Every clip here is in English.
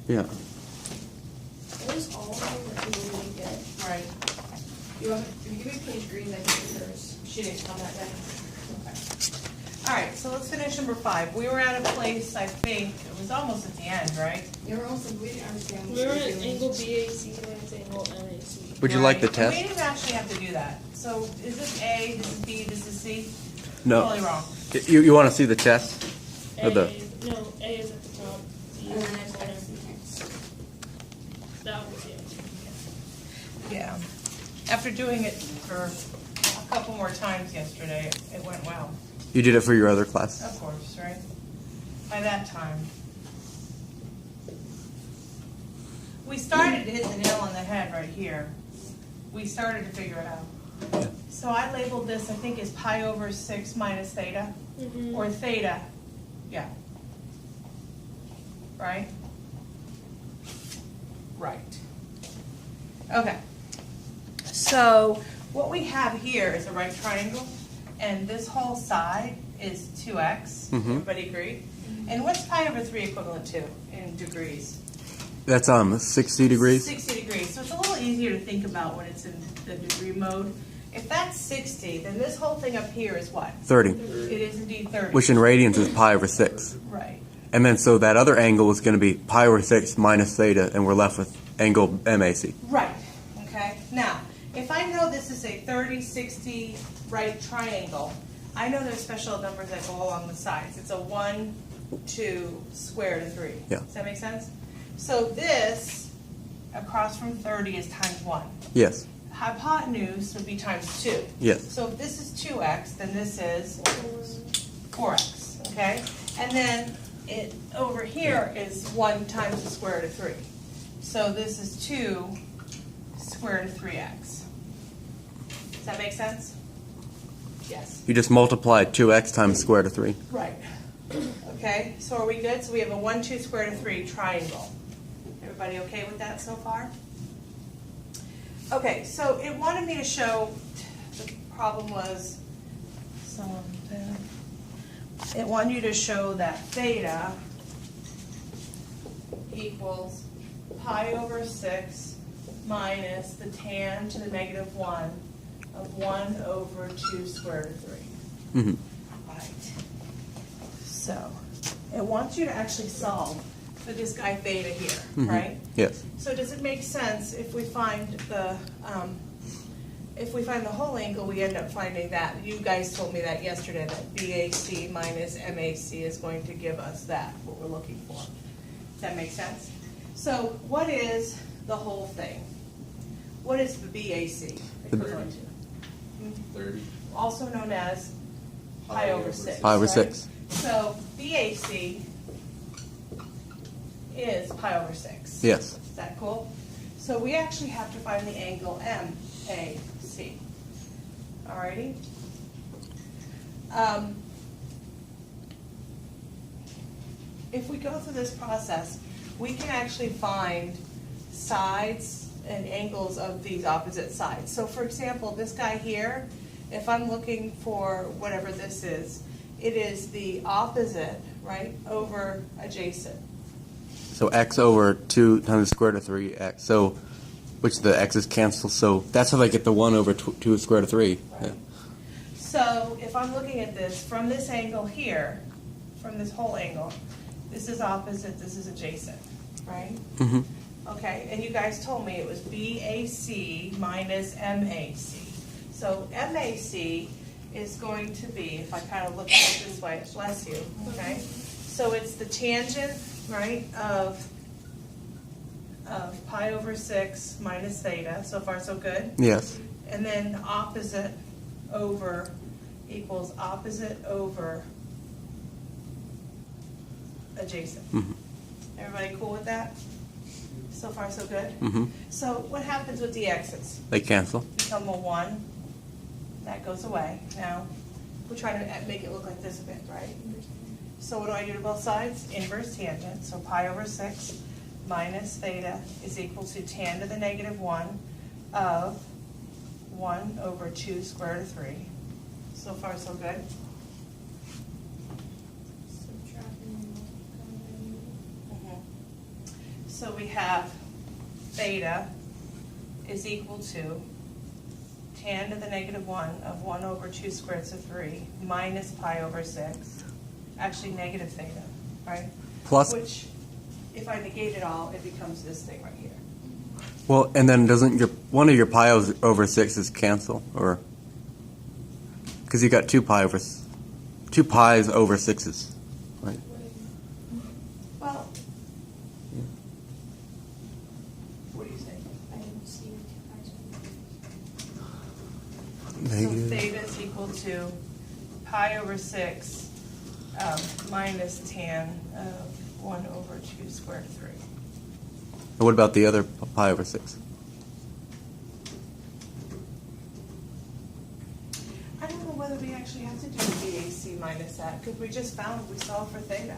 Yeah. Those all of them that you really get. Right. You want, if you give me page green, I can do hers. She didn't come that day. Okay. All right, so let's finish number 5. We were at a place, I think, it was almost at the end, right? You were also, we didn't understand what We you were were at doing. angle BAC minus angle MAC. Would you like the Right. test? We didn't actually have to do that. So is this A, this is B, this is C? No. Totally wrong. You want to see the test? A, Or the- no, A is at the top. B And is then at it's the bottom. X and X. That was it. Yeah. After doing it for a couple more times yesterday, it went well. You did it for your other class? Of course, right? By that time. We started to hit the nail on the head right here. We started to figure it out. Yeah. So I labeled this, I think, as pi over 6 minus theta, Mm-hmm. or theta, yeah. Right? Right. Okay. So what we have here is a right triangle, and this whole side is 2x. Mhm. Everybody agree? And what's pi over 3 equivalent to in degrees? That's 60 degrees? 60 degrees. So it's a little easier to think about when it's in the degree mode. If that's 60, then this whole thing up here is what? 30. It is indeed 30. Which in radians is pi over 6. Right. And then so that other angle is going to be pi over 6 minus theta, and we're left with angle MAC. Right. Okay. Now, if I know this is a 30, 60 right triangle, I know there's special numbers that go along the sides. It's a 1, 2, square root of 3. Yeah. Does that make sense? So this across from 30 is times 1. Yes. Hypotenuse would be times 2. Yes. So if this is 2x, then this is 4x, okay? And then it over here is 1 times the square root of 3. So this is 2 square root of 3x. Does that make sense? Yes. You just multiply 2x times square root of 3. Right. Okay, so are we good? So we have a 1, 2 square root of 3 triangle. Everybody okay with that so far? Okay, so it wanted me to show, the problem was something. It wanted you to show that theta equals pi over 6 minus the tan to the negative 1 of 1 over 2 square root of 3. Mm-hmm. Right. So it wants you to actually solve for this guy theta here, Mhm. right? Yes. So does it make sense if we find the whole angle, we end up finding that? You guys told me that yesterday, that BAC minus MAC is going to give us that, what we're looking for. Does that make sense? So what is the whole thing? What is the BAC equivalent to? 30. Also known as pi over 6. Pi over right? 6. So BAC is pi over 6. Yes. Is that cool? So we actually have to find the angle MAC. Alrighty? If we go through this process, we can actually find sides and angles of these opposite sides. So for example, this guy here, if I'm looking for whatever this is, it is the opposite, right, over adjacent. So x over 2 times the square root of 3x. So, which the x's cancel. So that's how they get the 1 over 2 square root of 3. Yeah. So if I'm looking at this from this angle here, from this whole angle, this is opposite, this is adjacent, right? Mm-hmm. Okay, and you guys told me it was BAC minus MAC. So MAC is going to be, if I kind of look at it this way, bless you, okay? So it's the tangent, right, of pi over 6 minus theta. So far, so good. Yes. And then opposite over equals opposite over adjacent. Mm-hmm. Everybody cool with that? So far, so good? Mm-hmm. So what happens with the x's? They cancel. Become a 1. That goes away. Now, we're trying to make it look like this a bit, right? So what do I do to both sides? Inverse tangent. So pi over 6 minus theta is equal to tan to the negative 1 of 1 over 2 square root of 3. So far, so good? Subtracting and multiplying. So we have theta is equal to tan to the negative 1 of 1 over 2 square roots of 3 minus pi over 6. Actually, negative theta, right? Plus, Which, if I negate it all, it becomes this thing right here. well, and then doesn't one of your pi over 6s cancel, or because you got 2 pi's over 6s, right? Well, what do you think? I didn't see it. So Negative. theta is equal to pi over 6 minus tan of 1 over 2 square root of 3. And what about the other pi over 6? I don't know whether we actually have to do BAC minus that, because we just found we solved for theta.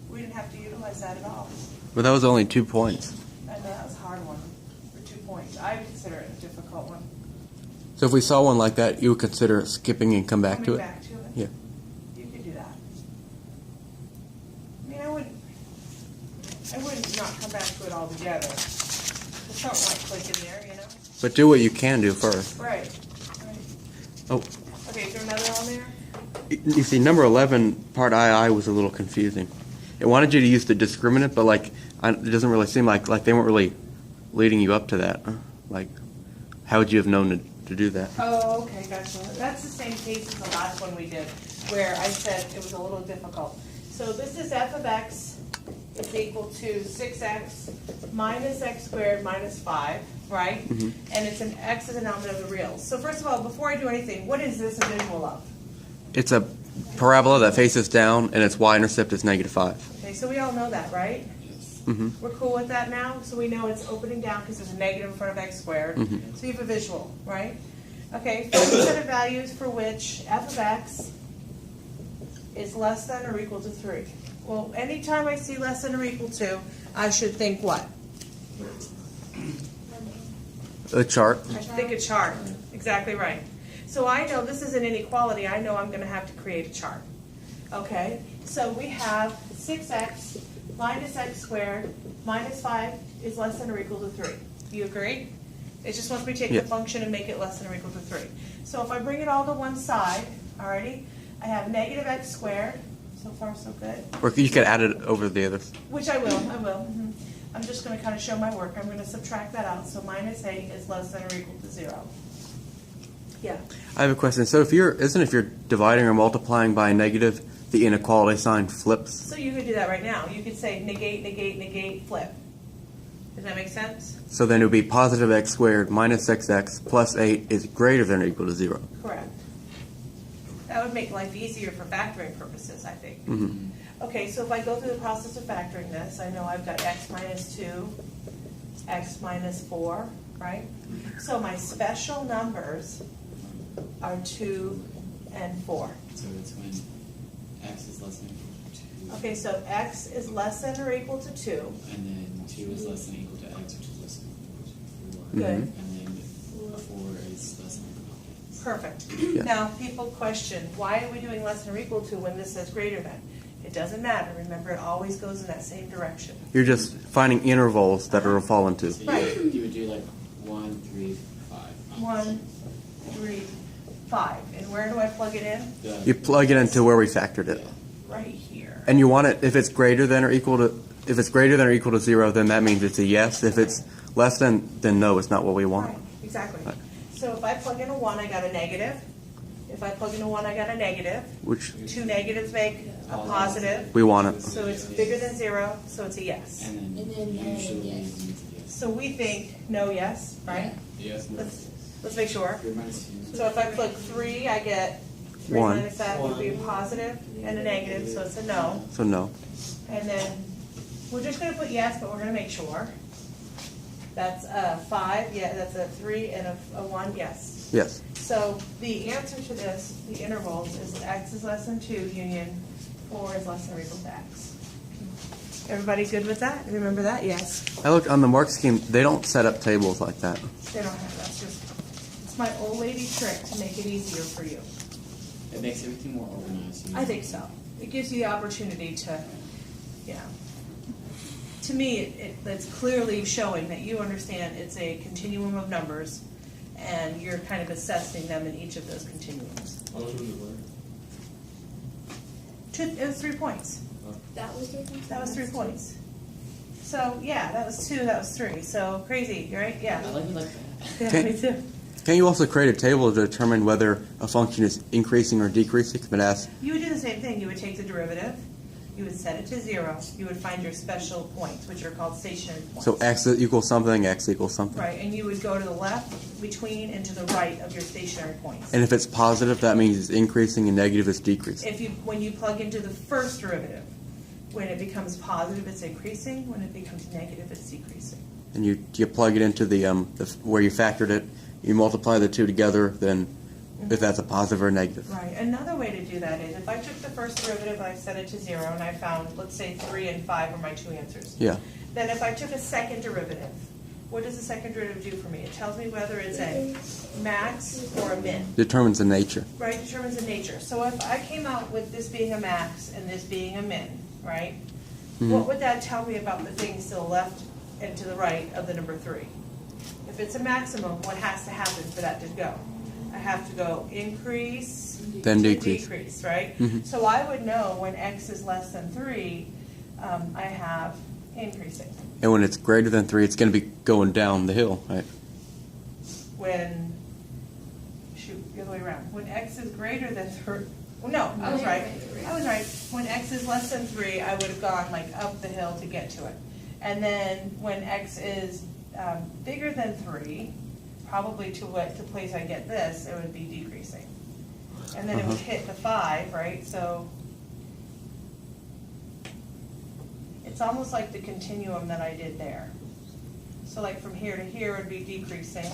We didn't have to utilize that at all. But that was only 2 points. I know that was a hard one for 2 points. I consider it a difficult one. So if we saw one like that, you would consider skipping and come back to Coming it? back to it? Yeah. You could do that. I mean, I wouldn't not come back to it altogether. Just don't like click in there, you know? But do what you can do first. Right. Oh, Okay, is there another on there? you see, number 11, part II was a little confusing. It wanted you to use the discriminant, but it doesn't really seem like they weren't really leading you up to that. Like, how would you have known to do that? Oh, okay, gotcha. That's the same case as the last one we did, where I said it was a little difficult. So this is f of x is equal to 6x minus x squared minus 5, right? Mhm. And it's an x is a nominal of the reals. So first of all, before I do anything, what is this a visual of? It's a parabola that faces down, and its y-intercept is -5. Okay, so we all know that, right? Mm-hmm. We're cool with that now? So we know it's opening down because there's a negative in front of x squared. Mhm. So you have a visual, right? Okay, find a set of values for which f of x is less than or equal to 3. Well, anytime I see less than or equal to, I should think what? A chart. I should think a chart. Exactly right. So I know this is an inequality. I know I'm going to have to create a chart. Okay, so we have 6x minus x squared minus 5 is less than or equal to 3. Do you agree? It just wants me to take Yeah. the function and make it less than or equal to 3. So if I bring it all to one side, alrighty, I have negative x squared. So far, so good. Or you could add it over the others. Which I will. Mhm. I'm just going to kind of show my work. I'm going to subtract that out. So minus 8 is less than or equal to 0. Yeah. I have a question. So if you're dividing or multiplying by a negative, the inequality sign flips? So you could do that right now. You could say negate, negate, negate, flip. Does that make sense? So then it would be positive x squared minus xx plus 8 is greater than or equal to 0. Correct. That would make life easier for factoring purposes, I think. Mm-hmm. Okay, so if I go through the process of factoring this, I know I've got x minus 2, x minus 4, right? So my special numbers are 2 and 4. So it's when x is less than or equal to 2. Okay, so x is less than or equal to 2. And then 2 is less than or equal to x, which is less than or equal to 4. Good. And then 4 is less than or equal to x. Perfect. Yeah. Now, people question, why are we doing less than or equal to when this says greater than? It doesn't matter. Remember, it always goes in that same direction. You're just finding intervals that it'll fall into. So Right. you would do like 1, 3, 5. 1, 3, 5. And where do I plug it in? You plug it into where we factored it. Right here. And you want it, if it's greater than or equal to 0, then that means it's a yes. If it's less than, then no, it's not what we want. Right, exactly. Right. So if I plug in a 1, I got a negative. If I plug in a 1, I got a negative. Which 2 negatives make a positive. we want it. So it's bigger than 0, so it's a yes. And then usually it means a yes. So we think no, yes, right? Yes. Let's make sure. 3 minus 2. So if I plug 3, I get 3 1. minus that would be a positive and a negative, so it's a no. So no. And then we're just going to put yes, but we're going to make sure. That's a 5, yeah, that's a 3 and a 1, yes. Yes. So the answer to this, the intervals, is x is less than 2 union 4 is less than or equal to x. Everybody good with that? Remember that? Yes. I looked on the mark scheme, they don't set up tables like that. They don't have, that's just, it's my old lady trick to make it easier for you. It makes everything more organized. I think so. It gives you the opportunity to, yeah. to me, it's clearly showing that you understand it's a continuum of numbers, and you're kind of assessing them in each of those continuums. How much was it worth? It was 3 points. That was 3 points. That was 3 points. So, yeah, that was 2, that was 3. So, crazy, right? I Yeah. like it like that. Yeah, me too. Can you also create a table to determine whether a function is increasing or decreasing? If it asks, You would do the same thing. You would take the derivative, you would set it to 0, you would find your special points, which are called stationary points. so x equals something, x equals something. Right, and you would go to the left, between, and to the right of your stationary points. And if it's positive, that means it's increasing, and negative is decreasing. When you plug into the first derivative, when it becomes positive, it's increasing. When it becomes negative, it's decreasing. And you plug it into the where you factored it, you multiply the two together, then if that's a positive or a negative. Right. Another way to do that is if I took the first derivative and I set it to 0, and I found, let's say, 3 and 5 are my two answers. Yeah. Then if I took a second derivative, what does the second derivative do for me? It tells me whether it's a max or a min. Determines the nature. Right, determines the nature. So if I came out with this being a max and this being a min, right? Mhm. What would that tell me about the things to the left and to the right of the number 3? If it's a maximum, what has to happen for that to go? I have to go increase, Then to decrease. right? Mhm. So I would know when x is less than 3, I have increasing. And when it's greater than 3, it's going to be going down the hill, right? When, the other way around. When x is greater than 3, well, no, I was right. I was right. When x is less than 3, I would have gone like up the hill to get to it. And then when x is bigger than 3, probably to the place I get this, it would be decreasing. And then it would hit the 5, right? So it's almost like the continuum that I did there. So like from here to here would be decreasing,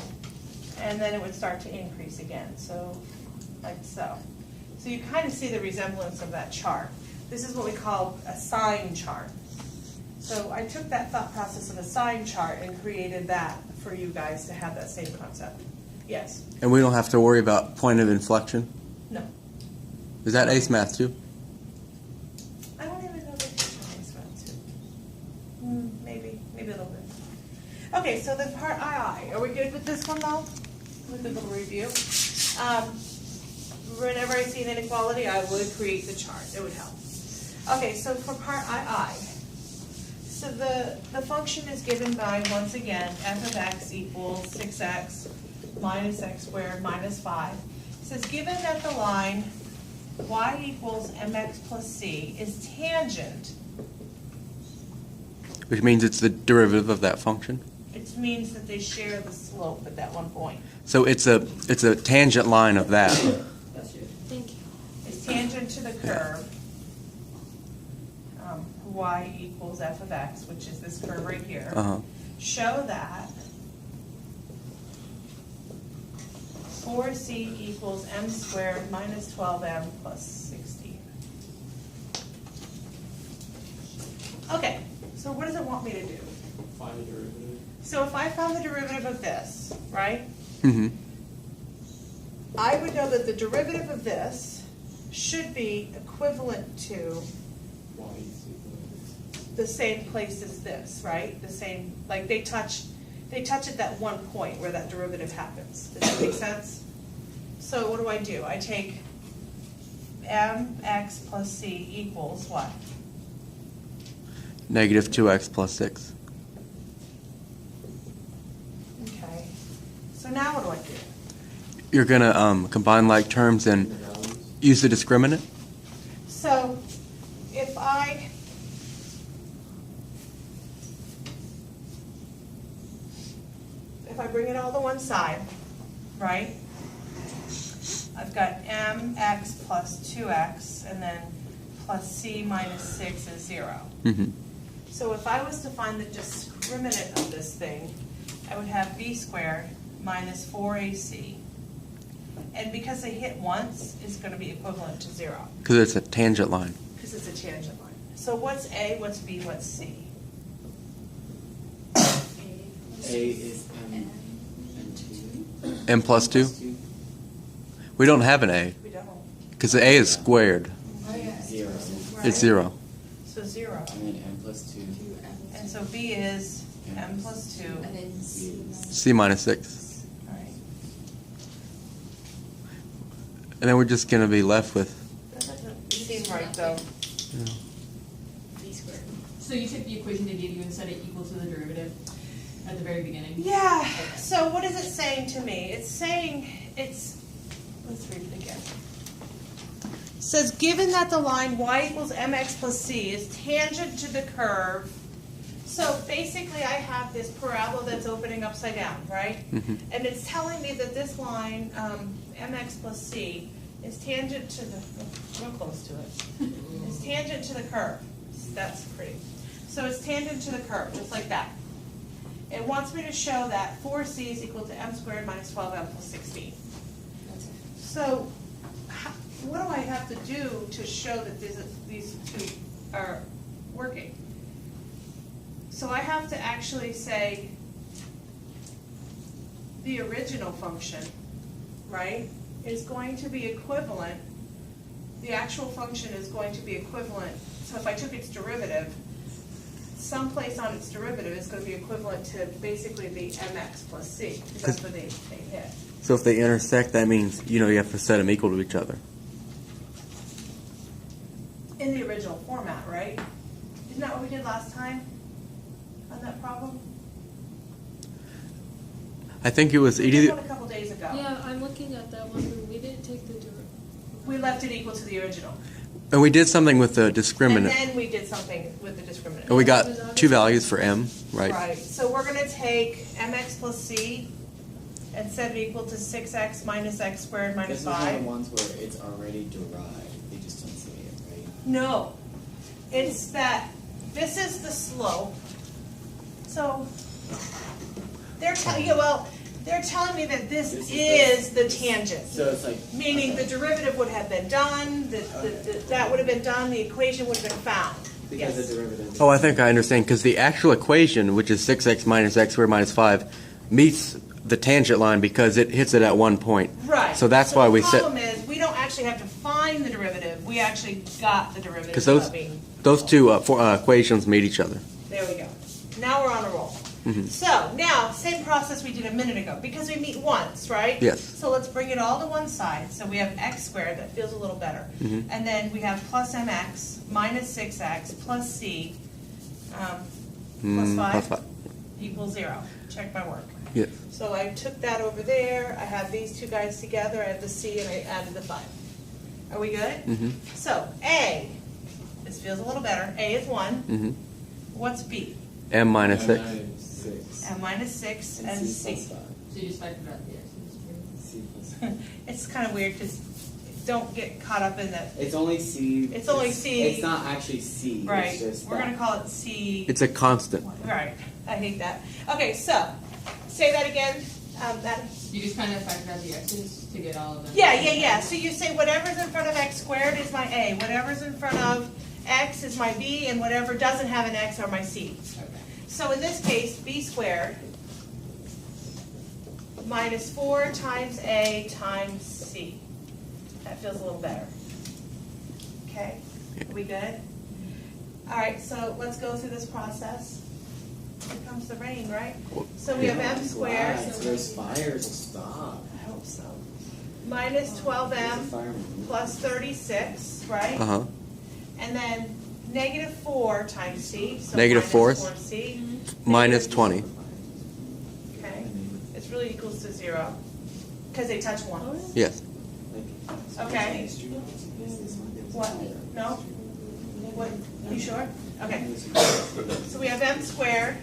and then it would start to increase again, so like so. So you kind of see the resemblance of that chart. This is what we call a sign chart. So I took that thought process of a sign chart and created that for you guys to have that same concept. Yes? And we don't have to worry about point of inflection? No. Is that ace math too? I don't even know if it's this one too. Maybe a little bit. Okay, so then part II. Are we good with this one though? With a little review. Whenever I see an inequality, I would create the chart. It would help. Okay, so for part II. So the function is given by, once again, f of x equals 6x minus x squared minus 5. It says, given that the line y equals mx plus c is tangent, Which means it's the derivative of that function. it means that they share the slope at that one point. So it's a tangent line of that. That's you. Thank you. It's tangent to the curve, y equals f of x, which is this curve right here. Uh-huh. Show that 4c equals m squared minus 12m plus 16. Okay, so what does it want me to do? Find the derivative. So if I found the derivative of this, right, Mm-hmm. I would know that the derivative of this should be equivalent to Y is equal the same place as this, right? The same, like they touch at that one point where that derivative happens. Does that make sense? So what do? I take mx plus c equals what? Negative 2x plus 6. Okay. So now what do? You're going to combine like terms and the values. use the discriminant? So if I bring it all to one side, right? I've got mx plus 2x and then plus c minus 6 is 0. Mm-hmm. So if I was to find the discriminant of this thing, I would have b squared minus 4ac. And because they hit once, it's going to be equivalent to 0. Because it's a tangent line. Because it's a tangent line. So what's A, what's B, what's C? A is and 2. M plus 2? We don't have an a. We don't. Because the a is squared. Zero. It's 0. so 0. And then m plus 2. And so B is m plus 2. And then C. C minus 6. All right. And then we're just going to be left with, That doesn't seem right, though. you know, B squared. So you took the equation they gave you and set it equal to the derivative at the very beginning? Yeah, so what is it saying to me? It's saying, let's read it again. It says, given that the line y equals mx plus c is tangent to the curve, so basically I have this parabola that's opening upside down, right? Mhm. And it's telling me that this line, mx plus c, is tangent to the, real close to it, is tangent to the curve. That's pretty. So it's tangent to the curve, just like that. It wants me to show that 4c is equal to m squared minus 12m plus 16. So what do I have to do to show that these two are working? So I have to actually say the original function, right, is going to be equivalent, the actual function is going to be equivalent, so if I took its derivative, someplace on its derivative is going to be equivalent to basically the mx plus c, because that's what they hit. so if they intersect, that means, you have to set them equal to each other. In the original format, right? Isn't that what we did last time on that problem? I think it was We did either, one a couple days ago. Yeah, I'm looking at that one, but we didn't take the derivative. We left it equal to the original. and we did something with the And discriminant. then we did something with the discriminant. And we got two values for m, right? Right, so we're gonna take mx plus c and set it equal to 6x minus x squared minus This is one of the 5. ones where it's already derived. They just don't say it, right? No, it's that this is the slope. So they're telling you, they're telling me that this This is is the tangent. So it's like. Meaning the derivative would have been done, that would have been done, the equation would have been found. Because Yes. the derivative. Oh, I think I understand, because the actual equation, which is 6x minus x squared minus 5, meets the tangent line because it hits it at one point. Right. So that's why we the set, problem is, we don't actually have to find the derivative, we actually got the derivative. because those two equations meet each other. There we go. Now we're on a roll. Mhm. So, now, same process we did a minute ago, because we meet once, right? Yes. So let's bring it all to one side. So we have x squared, that feels a little better. Mhm. And then we have plus mx minus 6x plus c plus 5 equals 0. Check my work. Yes. So I took that over there, I have these two guys together, I have the c and I added the 5. Are we good? Mhm. So, A, this feels a little better, A is 1. Mhm. What's B? M minus 6. 6. M minus 6 and plus C. 5. So you just factored out the x's. C plus 5. It's kind of weird because don't get caught up in that. It's only C. It's only C. It's not actually C. Right. It's just We're that. going to call it C. It's a constant. Right. I hate that. Okay, so say that again. That. You just kind of factored out the x's to get all of them. Yeah. So you say whatever's in front of x squared is my A, whatever's in front of x is my B, and whatever doesn't have an x are my C. Okay. So in this case, B squared minus 4 times A times C. That feels a little better. Okay, are we good? All right, so let's go through this process. Here comes the rain, right? So we have m squared. Glad, so those fires will stop. I hope so. Minus There's a 12m fireman. plus 36, right? Uh-huh. And then negative 4 times C. So Negative minus 4th. 4C. Minus 20. Okay, it's really equals to 0 because they touch one. Yes. Okay. What? No? What? You sure? Okay. So we have m squared.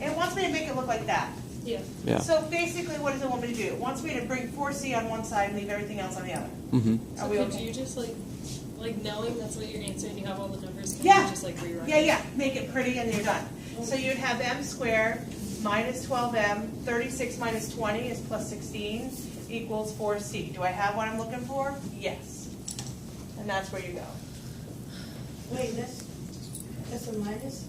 And it wants me to make it look like that. Yeah. Yeah. So basically, what does it want me to do? It wants me to bring 4c on one side and leave everything else on the other. Mm-hmm. Are So we could okay? you just like knowing that's what you're answering, you have all the numbers, can Yeah. you just like rewrite it? Yeah. Make it pretty and you're done. So you'd have m squared minus 12m, 36 minus 20 is plus 16, equals 4c. Do I have what I'm looking for? Yes. And that's where you go. Wait, that's a minus?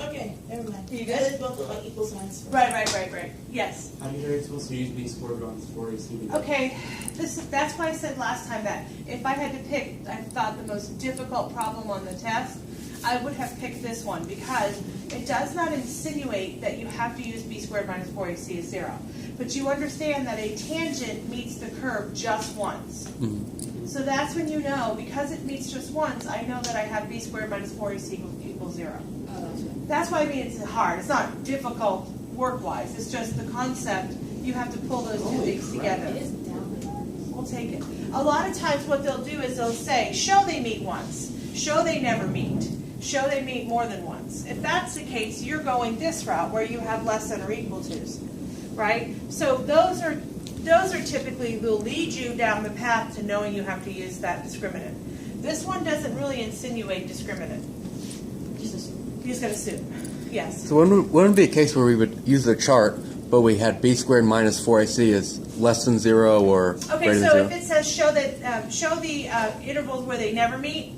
Okay, never mind. You Yeah, they good? both look like equal signs. Right. Yes. How do you know you're supposed to use B squared on 4AC? Okay, that's why I said last time that if I had to pick, I thought the most difficult problem on the test, I would have picked this one because it does not insinuate that you have to use B squared minus 4AC is 0. But you understand that a tangent meets the curve just once. So that's when you know, because it meets just once, I know that I have B squared minus 4AC equals 0. That's why I mean it's hard. It's not difficult work-wise. It's just the concept. You have to pull those two things together. We'll take it. A lot of times what they'll do is they'll say, show they meet once. Show they never meet. Show they meet more than once. If that's the case, you're going this route where you have less than or equal to's, right? So those are typically, will lead you down the path to knowing you have to use that discriminant. This one doesn't really insinuate discriminant. You just got to assume. Yes. So wouldn't it be a case where we would use the chart, but we had B squared minus 4AC is less than 0 or Okay, greater than so 0? if it says show the intervals where they never meet,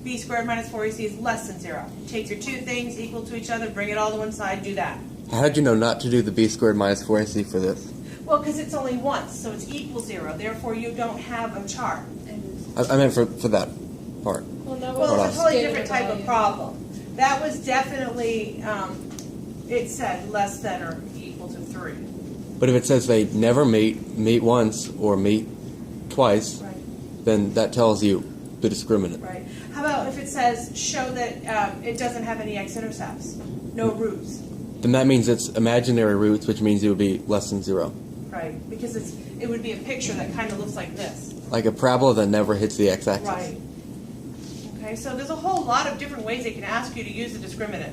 B squared minus 4AC is less than 0. Take your two things equal to each other, bring it all to one side, do that. How did you know not to do the B squared minus 4AC for this? Well, because it's only once, so it's equal 0. Therefore, you don't have a chart. I meant for that part. Well, that Well, was it's a totally standard different type of value. problem. That was definitely, it said less than or equal to 3. But if it says they never meet once, or meet twice, Right. then that tells you the discriminant. Right. How about if it says show that it doesn't have any x-intercepts, no roots, Then that means it's imaginary roots, which means it would be less than 0. right? Because it would be a picture that kind of looks like this. Like a parabola that never hits the x-axis. Right. Okay, so there's a whole lot of different ways they can ask you to use the discriminant.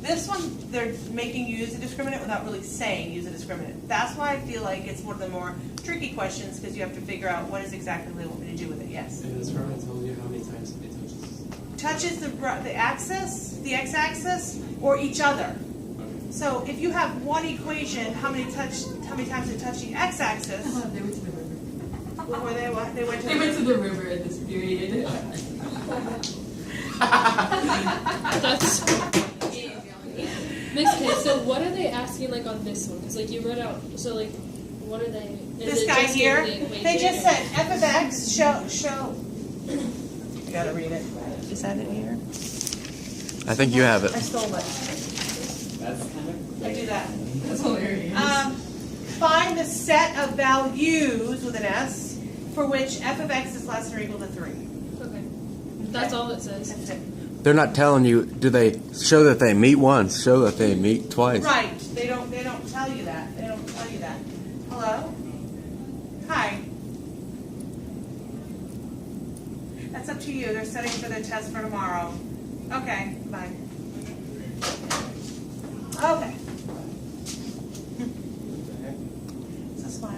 This one, they're making you use the discriminant without really saying use the discriminant. That's why I feel like it's one of the more tricky questions because you have to figure out what is exactly they want me to do with it. Yes. And this experiment tells you how many times it touches. Touches the axis, the x-axis, or each other. So if you have one equation, how many times it touched the x-axis? They went to the river. What were they? What? They went to They went to the river at this period. That's Next case, so what are they asking like on this one? Because like you read out, so like what are they? Is This it guy just here, giving the they just equation? said f of x show. You gotta read it. Is that it here? I think you have I it. stole it. That's kind of. I do that. That's hilarious. Find the set of values with an S for which f of x is less than or equal to 3. Okay, that's all it says. That's it. They're not telling you, do they show that they meet once, show that they meet twice? Right. They don't tell you that. They don't tell you that. Hello? Hi. That's up to you. They're studying for their test for tomorrow. Okay, bye. Okay. It's a smile.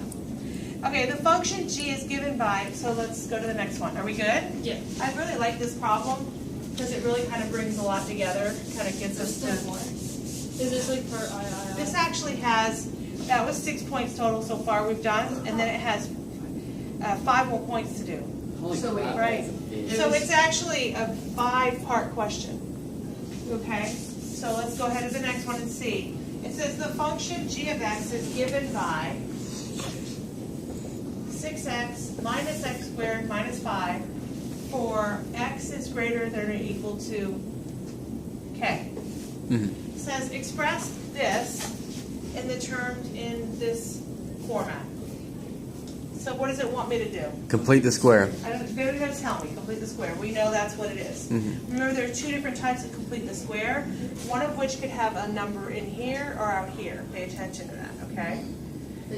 Okay, the function g is given by, so let's go to the next one. Are we good? Yeah. I really like this problem because it really kind of brings a lot together, kind of gets us to... Is this like for I? This actually has, that was 6 points total so far we've done, and then it has 5 more points to do. Holy So wait, crap, right. that's a big- So it's actually a 5-part question. Okay, so let's go ahead to the next one and see. It says the function g of x is given by 6x minus x squared minus 5 for x is greater than or equal to k. Mhm. It says express this in the terms in this format. So what does it want me to do? Complete the square. I don't, they don't have to tell me, complete the square. We know that's what it is. Remember, there are 2 different types of complete the square, one of which could have a number in here or out here. Pay attention to that, okay?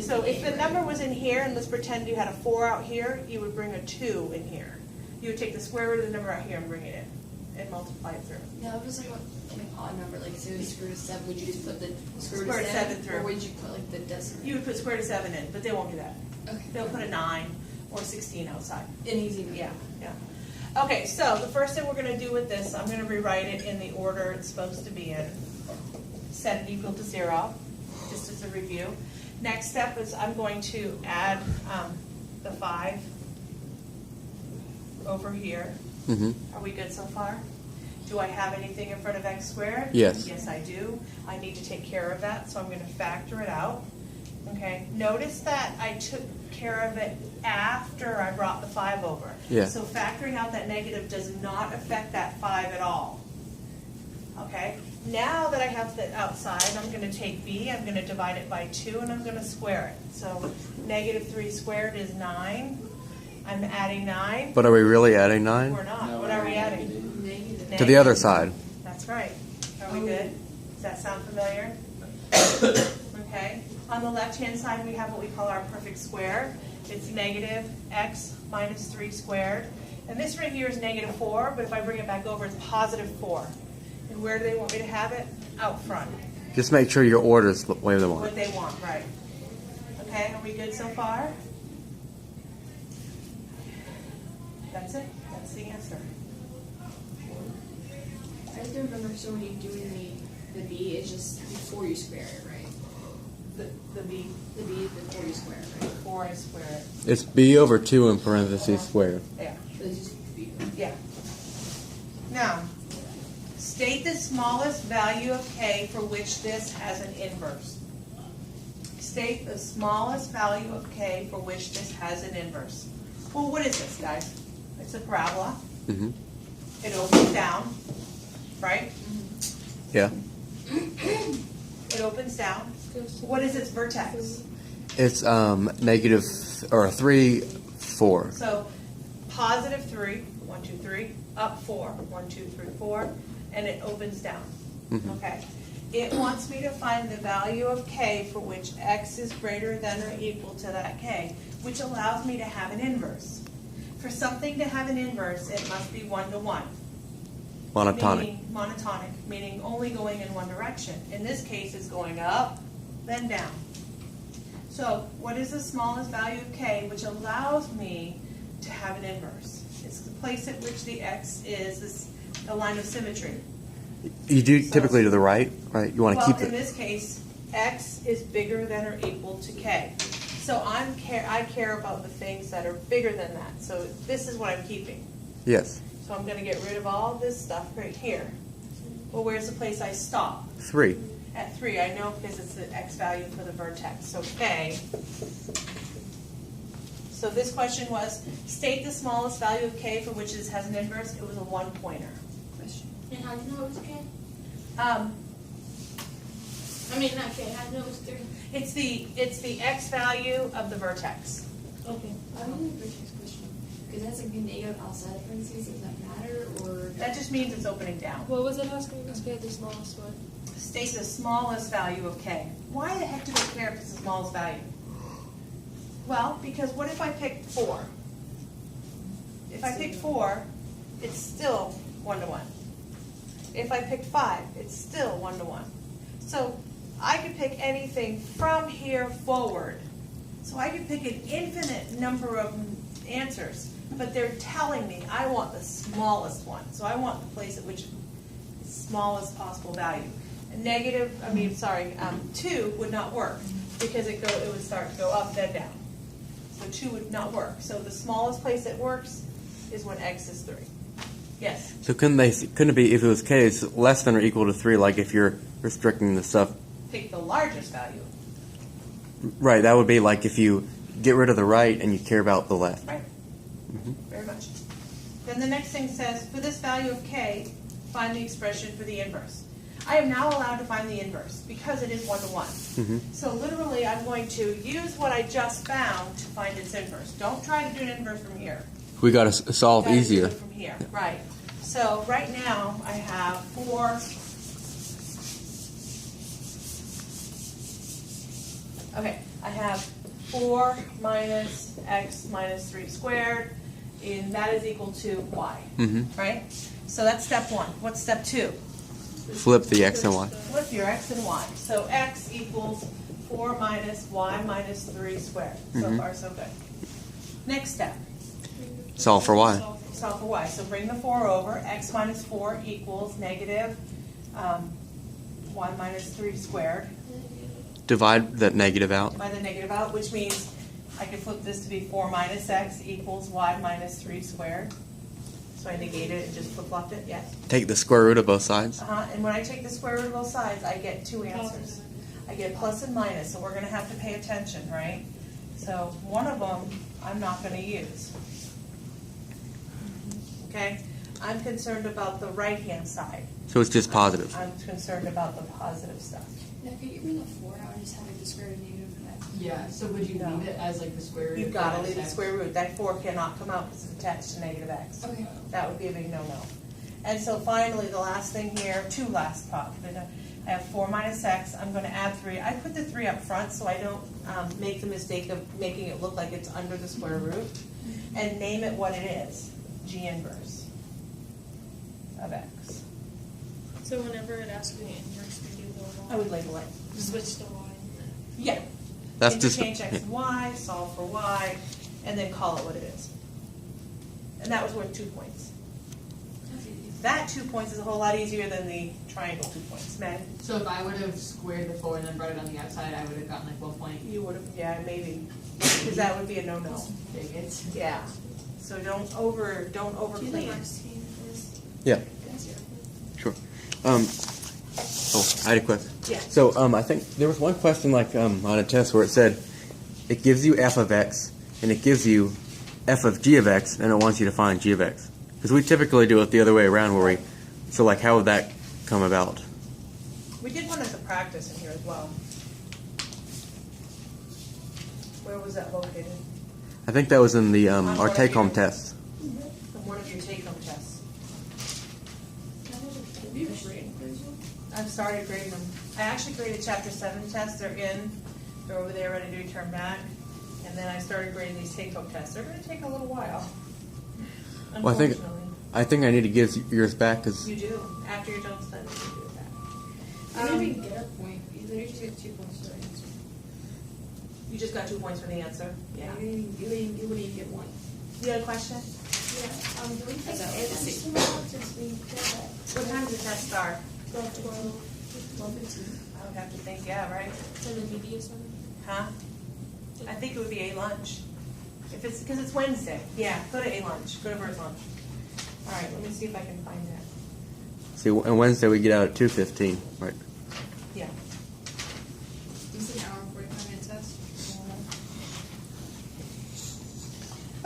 So if the number was in here, and let's pretend you had a 4 out here, you would bring a 2 in here. You would take the square root of the number out here and bring it in and multiply it through. Yeah, it was like an odd number, like so square root of 7, would you just put the square root Square of root of 7, 7 through. or would you put like the decimal? You would put square root of 7 in, but they won't do that. Okay. They'll put a 9 or 16 outside. An easy one. Yeah, yeah. Okay, so the first thing we're going to do with this, I'm going to rewrite it in the order it's supposed to be in. Set it equal to 0, just as a review. Next step is I'm going to add the 5 over here. Mhm. Are we good so far? Do I have anything in front of x squared? Yes. Yes, I do. I need to take care of that, so I'm going to factor it out. Okay, notice that I took care of it after I brought the 5 over. Yeah. So factoring out that negative does not affect that 5 at all. Okay, now that I have the outside, I'm going to take b, I'm going to divide it by 2, and I'm going to square it. So negative 3 squared is 9. I'm adding 9. But are we really adding 9? We're not. No, What are we adding? Negative. To the other side. That's right. Are we good? Does that sound familiar? Okay. On the left-hand side, we have what we call our perfect square. It's negative x minus 3 squared. And this right here is negative 4, but if I bring it back over, it's positive 4. And where do they want me to have it? Out front. Just make sure your order is the way they want What it. they want, right. Okay, are we good so far? That's it. That's the answer. I have to remember, so when you're doing the b, it's just before you square it, right? The b, The b is before you square it, right? before I square it. It's b over 2 in parentheses squared. Yeah. So it's just b. Yeah. Now, state the smallest value of k for which this has an inverse. State the smallest value of k for which this has an inverse. Well, what is this, guys? It's a parabola. Mm-hmm. It opens down, right? Yeah. It opens down. What is its vertex? It's negative, or 3, 4. So, positive 3, 1, 2, 3, up 4, 1, 2, 3, 4, and it opens down. Mhm. Okay. It wants me to find the value of k for which x is greater than or equal to that k, which allows me to have an inverse. For something to have an inverse, it must be 1 to 1. Monotonic. Monotonic, meaning only going in one direction. In this case, it's going up, then down. So, what is the smallest value of k which allows me to have an inverse? It's the place at which the x is the line of symmetry. You do typically to the right, right? You want to keep Well, in it. this case, x is bigger than or equal to k. So I care about the things that are bigger than that. So this is what I'm keeping. Yes. So I'm going to get rid of all this stuff right here. Well, where's the place I stop? 3. At 3, I know because it's the x value for the vertex. So k. So this question was, state the smallest value of k for which this has an inverse. It was a 1-pointer. Question. And how do you know it was k? I mean, not k. How do you know it was 3? It's the x value of the vertex. Okay. I don't know the vertex question. Because that's like a negative outside of parentheses. Does that matter, or? That just means it's opening down. What was it asking us? Okay, the smallest one. State the smallest value of k. Why the heck do they care if it's the smallest value? Well, because what if I picked 4? If I picked 4, it's still 1 to 1. If I picked 5, it's still 1 to 1. So I could pick anything from here forward. So I could pick an infinite number of answers, but they're telling me I want the smallest one. So I want the place at which the smallest possible value. 2 would not work because it would start to go up, then down. So 2 would not work. So the smallest place it works is when x is 3. Yes? So couldn't it be, if it was k, it's less than or equal to 3, like if you're restricting the stuff? Pick the largest value. Right, that would be like if you get rid of the right and you care about the left. Right? Mhm. Very much. Then the next thing says, for this value of k, find the expression for the inverse. I am now allowed to find the inverse because it is 1 to 1. Mhm. So literally, I'm going to use what I just found to find its inverse. Don't try to do an inverse from here. We got to solve Gotta do easier. it from here, right. So right now, I have 4. Okay, I have 4 minus x minus 3 squared, and that is equal to y, Mm-hmm. right? So that's step 1. What's step 2? Flip the x and y. Flip your x and y. So x equals 4 minus y minus 3 squared. So Mhm. far, so good. Next step. Solve for y. Solve for y. So bring the 4 over. X minus 4 equals negative y minus 3 squared. Divide that negative out. By the negative out, which means I can flip this to be 4 minus x equals y minus 3 squared. So So I negated it and just flip-flopped it, yes? Take the square root of both sides. And when I take the square root of both sides, I get two answers. I get plus and minus, so we're gonna have to pay attention, right? So one of them, I'm not gonna use. Okay? I'm concerned about the right-hand side. So it's just positive. I'm concerned about the positive stuff. Now, could you bring the 4 out and just have it the square root of negative of x? Yeah, so would you No. leave it as like the square root? You've of gotta x leave the x? square root. That 4 cannot come out because it's attached to negative x. Okay. That would be a big no-no. And so finally, the last thing here, two last pop. I have 4 minus x. I'm going to add 3. I put the 3 up front so I don't make the mistake of making it look like it's under the square root. And name it what it is. G inverse of x. So whenever it asks me inverse, we do the I would label it. switch to y. Yeah. That's just Interchange x and y, solve for y, and then call it what it is. And that was worth 2 points. That 2 points is a whole lot easier than the triangle 2 points. Meg? So if I would have squared the 4 and then brought it on the outside, I would have gotten like 1 point. You would have, yeah, maybe, because that would be a no-no. Dang it. Yeah, so don't over Do you think clean. Mark's team is? Yeah, Yes. sure. I had a question. Yeah. So I think there was one question like on a test where it said it gives you f of x and it gives you f of g of x and it wants you to find g of x. Because we typically do it the other way around where we, so like how would that come about? We did one as a practice in here as well. Where was that located? I think that was in the On our one of take-home your- test. From one of your take-home tests. Have you graded those ones? I've started grading them. I actually graded chapter 7 tests. They're in. They're over there ready to return back. And then I started grading these take-home tests. They're going to take a little while. Well, Unfortunately. I think I need to give yours back because You do. After you're done studying, you do that. You didn't even get a point. You literally just get 2 points for the answer. You just got 2 points for the answer? Yeah. You wouldn't even get 1. You had a question? Yeah, do we take That's it it. tomorrow since we did that? What time does the test start? 12:15. I would have to think, yeah, right? And the BB is on. Huh? I think it would be a lunch. If it's, because it's Wednesday. Yeah, go to a lunch. Go to Bird's lunch. All right, let me see if I can find that. see, on Wednesday we get out at 2:15, right? Yeah. It's an hour and 45-minute test.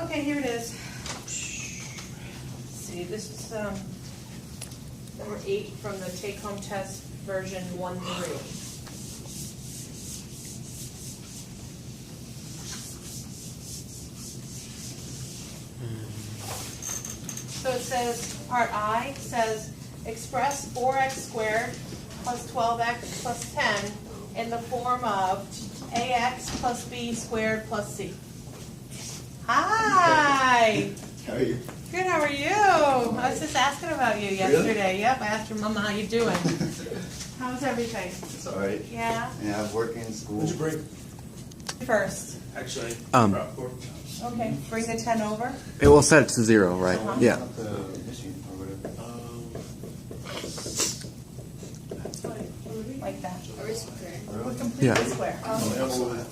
Okay, here it is. Let's see, this is number 8 from the take-home test version 1.3. So it says, part I says, express 4x squared plus 12x plus 10 in the form of ax plus b squared plus c. Hi! How are you? Good, how are you? I was just asking about you yesterday. Yep, I asked your mama how you doing. How's everything? It's all right. Yeah? Yeah, I'm working in school. What'd you bring? First. Actually, Um, popcorn. Okay, bring the 10 over. It will set it to 0, right? Uh-huh. Yeah. Not the machine or whatever. Like that. Or is it correct? Really? Complete Yeah. the square. Oh,